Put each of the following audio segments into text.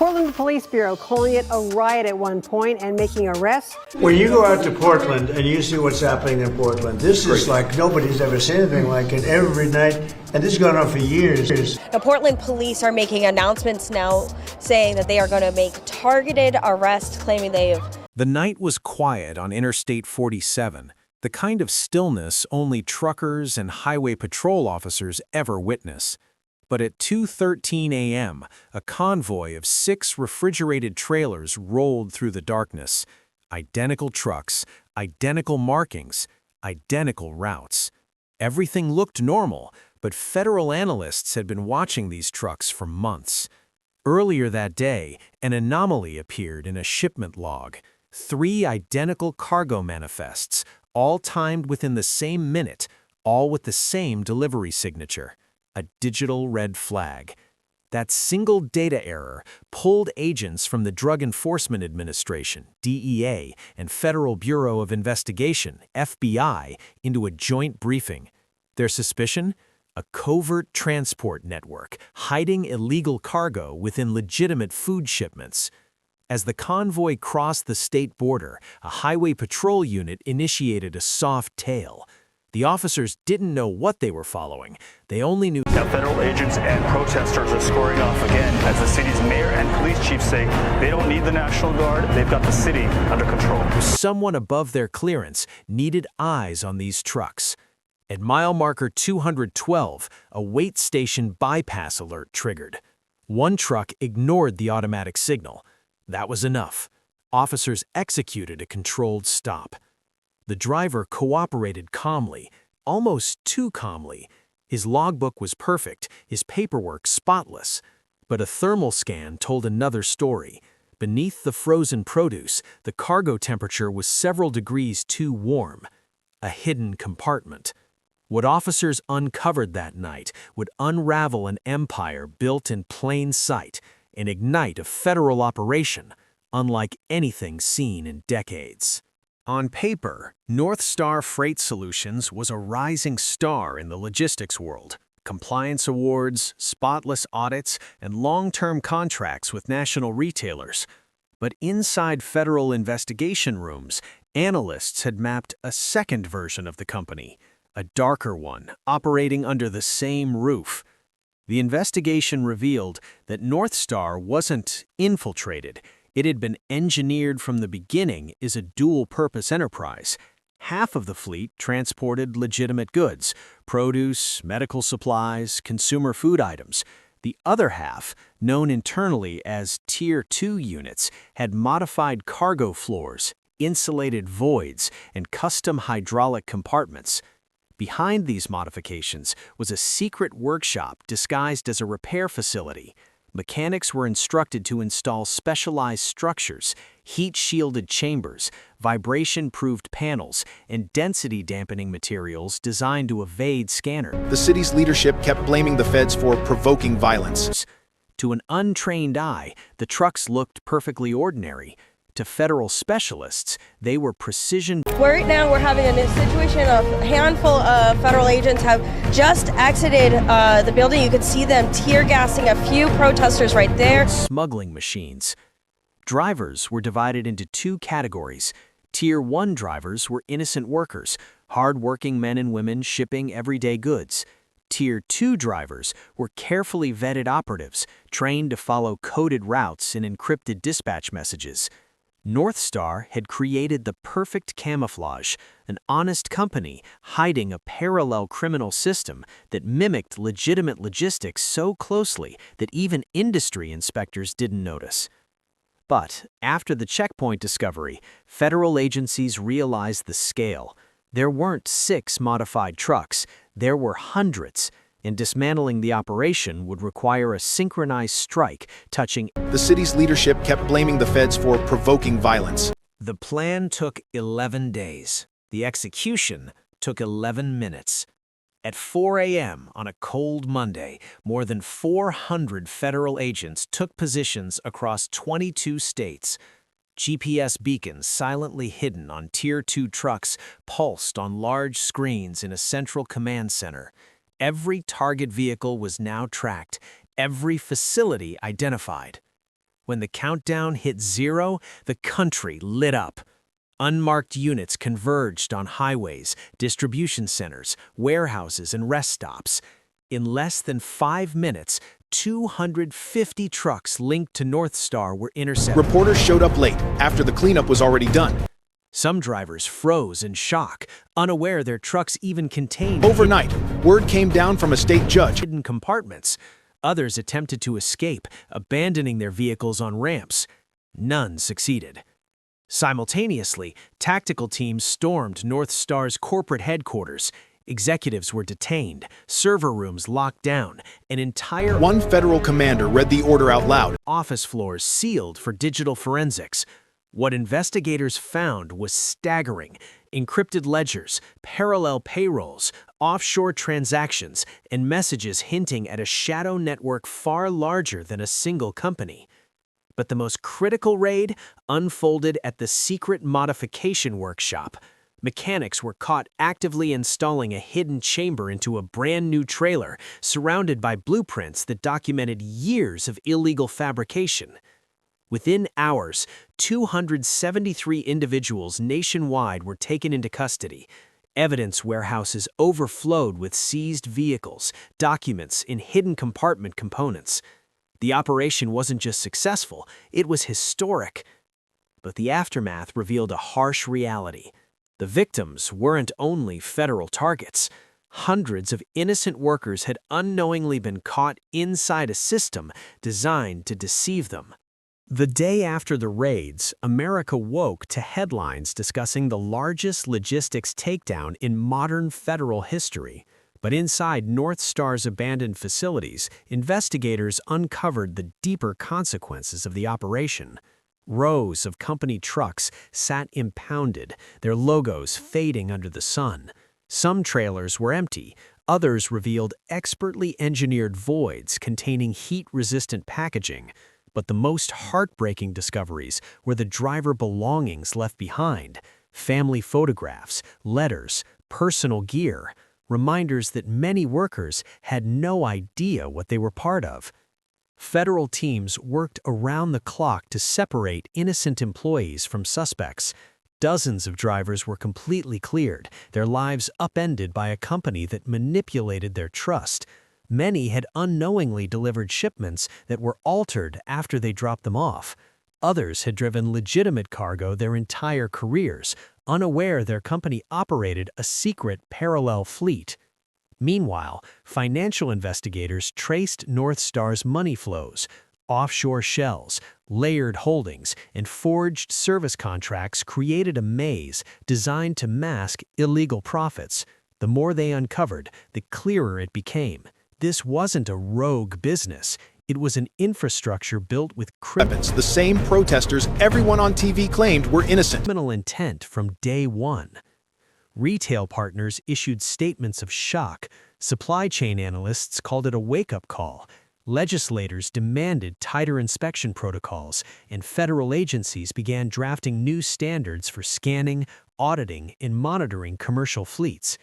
Portland Police Bureau calling it a riot at one point and making arrests. When you go out to Portland and you see what's happening in Portland, this is like nobody's ever seen anything like it every night, and this has gone on for years. Now, Portland police are making announcements now saying that they are going to make targeted arrests, claiming they have... The night was quiet on Interstate 47, the kind of stillness only truckers and highway patrol officers ever witness. But at 2:13 a.m., a convoy of 6 refrigerated trailers rolled through the darkness. Identical trucks, identical markings, identical routes. Everything looked normal, but federal analysts had been watching these trucks for months. Earlier that day, an anomaly appeared in a shipment log. 3 identical cargo manifests, all timed within the same minute, all with the same delivery signature. A digital red flag. That single data error pulled agents from the Drug Enforcement Administration, DEA, and Federal Bureau of Investigation, FBI, into a joint briefing. Their suspicion? A covert transport network hiding illegal cargo within legitimate food shipments. As the convoy crossed the state border, a highway patrol unit initiated a soft tail. The officers didn't know what they were following. They only knew... Now, federal agents and protesters are scoring off again as the city's mayor and police chief say they don't need the National Guard, they've got the city under control. Someone above their clearance needed eyes on these trucks. At mile marker 212, a wait station bypass alert triggered. One truck ignored the automatic signal. That was enough. Officers executed a controlled stop. The driver cooperated calmly, almost too calmly. His logbook was perfect, his paperwork spotless. But a thermal scan told another story. Beneath the frozen produce, the cargo temperature was several degrees too warm. A hidden compartment. What officers uncovered that night would unravel an empire built in plain sight and ignite a federal operation unlike anything seen in decades. On paper, North Star Freight Solutions was a rising star in the logistics world. Compliance awards, spotless audits, and long-term contracts with national retailers. But inside federal investigation rooms, analysts had mapped a second version of the company, a darker one, operating under the same roof. The investigation revealed that North Star wasn't infiltrated. It had been engineered from the beginning as a dual-purpose enterprise. Half of the fleet transported legitimate goods, produce, medical supplies, consumer food items. The other half, known internally as Tier 2 units, had modified cargo floors, insulated voids, and custom hydraulic compartments. Behind these modifications was a secret workshop disguised as a repair facility. Mechanics were instructed to install specialized structures, heat-shielded chambers, vibration-proofed panels, and density-dampening materials designed to evade scanners. The city's leadership kept blaming the feds for provoking violence. To an untrained eye, the trucks looked perfectly ordinary. To federal specialists, they were precision. Right now, we're having a situation. A handful of federal agents have just exited the building. You could see them tear gassing a few protesters right there. Smuggling machines. Drivers were divided into 2 categories. Tier 1 drivers were innocent workers, hard-working men and women shipping everyday goods. Tier 2 drivers were carefully vetted operatives, trained to follow coded routes and encrypted dispatch messages. North Star had created the perfect camouflage, an honest company hiding a parallel criminal system that mimicked legitimate logistics so closely that even industry inspectors didn't notice. But after the checkpoint discovery, federal agencies realized the scale. There weren't 6 modified trucks, there were hundreds. And dismantling the operation would require a synchronized strike touching. The city's leadership kept blaming the feds for provoking violence. The plan took 11 days. The execution took 11 minutes. At 4 a.m. on a cold Monday, more than 400 federal agents took positions across 22 states. GPS beacons silently hidden on Tier 2 trucks pulsed on large screens in a central command center. Every target vehicle was now tracked, every facility identified. When the countdown hit 0, the country lit up. Unmarked units converged on highways, distribution centers, warehouses, and rest stops. In less than 5 minutes, 250 trucks linked to North Star were intercepted. Reporters showed up late, after the cleanup was already done. Some drivers froze in shock, unaware their trucks even contained Overnight, word came down from a state judge. hidden compartments. Others attempted to escape, abandoning their vehicles on ramps. None succeeded. Simultaneously, tactical teams stormed North Star's corporate headquarters. Executives were detained, server rooms locked down, an entire One federal commander read the order out loud. office floors sealed for digital forensics. What investigators found was staggering. Encrypted ledgers, parallel payrolls, offshore transactions, and messages hinting at a shadow network far larger than a single company. But the most critical raid unfolded at the secret modification workshop. Mechanics were caught actively installing a hidden chamber into a brand new trailer, surrounded by blueprints that documented years of illegal fabrication. Within hours, 273 individuals nationwide were taken into custody. Evidence warehouses overflowed with seized vehicles, documents, and hidden compartment components. The operation wasn't just successful, it was historic. But the aftermath revealed a harsh reality. The victims weren't only federal targets. Hundreds of innocent workers had unknowingly been caught inside a system designed to deceive them. The day after the raids, America woke to headlines discussing the largest logistics takedown in modern federal history. But inside North Star's abandoned facilities, investigators uncovered the deeper consequences of the operation. Rows of company trucks sat impounded, their logos fading under the sun. Some trailers were empty, others revealed expertly engineered voids containing heat-resistant packaging. But the most heartbreaking discoveries were the driver belongings left behind: family photographs, letters, personal gear, reminders that many workers had no idea what they were part of. Federal teams worked around the clock to separate innocent employees from suspects. Dozens of drivers were completely cleared, their lives upended by a company that manipulated their trust. Many had unknowingly delivered shipments that were altered after they dropped them off. Others had driven legitimate cargo their entire careers, unaware their company operated a secret parallel fleet. Meanwhile, financial investigators traced North Star's money flows. Offshore shells, layered holdings, and forged service contracts created a maze designed to mask illegal profits. The more they uncovered, the clearer it became. This wasn't a rogue business. It was an infrastructure built with Weapons, the same protesters everyone on TV claimed were innocent. criminal intent from day one. Retail partners issued statements of shock. Supply chain analysts called it a wake-up call. Legislators demanded tighter inspection protocols, and federal agencies began drafting new standards for scanning, auditing, and monitoring commercial fleets.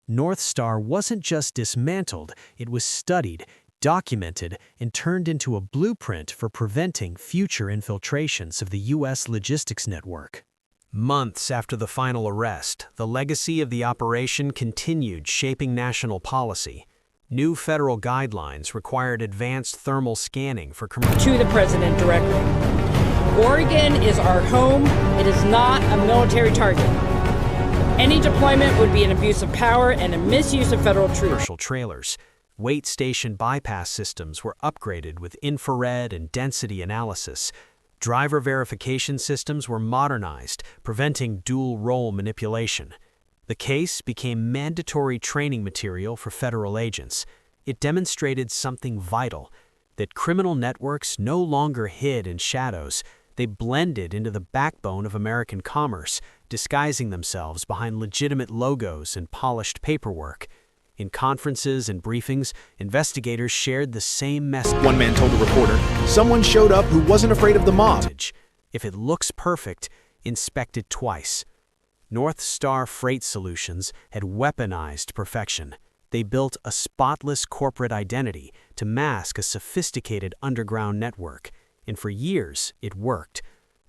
North Star wasn't just dismantled, it was studied, documented, and turned into a blueprint for preventing future infiltrations of the U.S. logistics network. Months after the final arrest, the legacy of the operation continued shaping national policy. New federal guidelines required advanced thermal scanning for commercial. To the president directly. Oregon is our home. It is not a military target. Any deployment would be an abuse of power and a misuse of federal troops. Commercial trailers. Weight station bypass systems were upgraded with infrared and density analysis. Driver verification systems were modernized, preventing dual-role manipulation. The case became mandatory training material for federal agents. It demonstrated something vital, that criminal networks no longer hid in shadows. They blended into the backbone of American commerce, disguising themselves behind legitimate logos and polished paperwork. In conferences and briefings, investigators shared the same message. One man told a reporter, someone showed up who wasn't afraid of the mob. If it looks perfect, inspect it twice. North Star Freight Solutions had weaponized perfection. They built a spotless corporate identity to mask a sophisticated underground network. and for years it worked.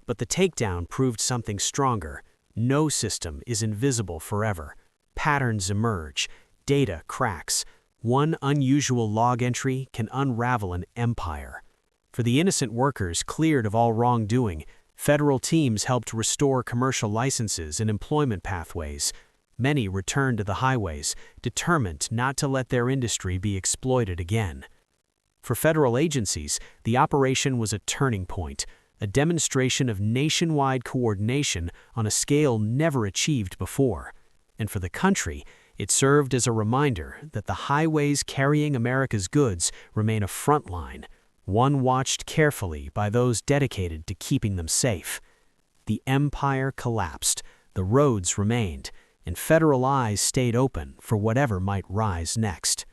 But the takedown proved something stronger. No system is invisible forever. Patterns emerge, data cracks. One unusual log entry can unravel an empire. For the innocent workers cleared of all wrongdoing, federal teams helped restore commercial licenses and employment pathways. Many returned to the highways, determined not to let their industry be exploited again. For federal agencies, the operation was a turning point, a demonstration of nationwide coordination on a scale never achieved before. And for the country, it served as a reminder that the highways carrying America's goods remain a front line, one watched carefully by those dedicated to keeping them safe. The empire collapsed, the roads remained, and federal eyes stayed open for whatever might rise next.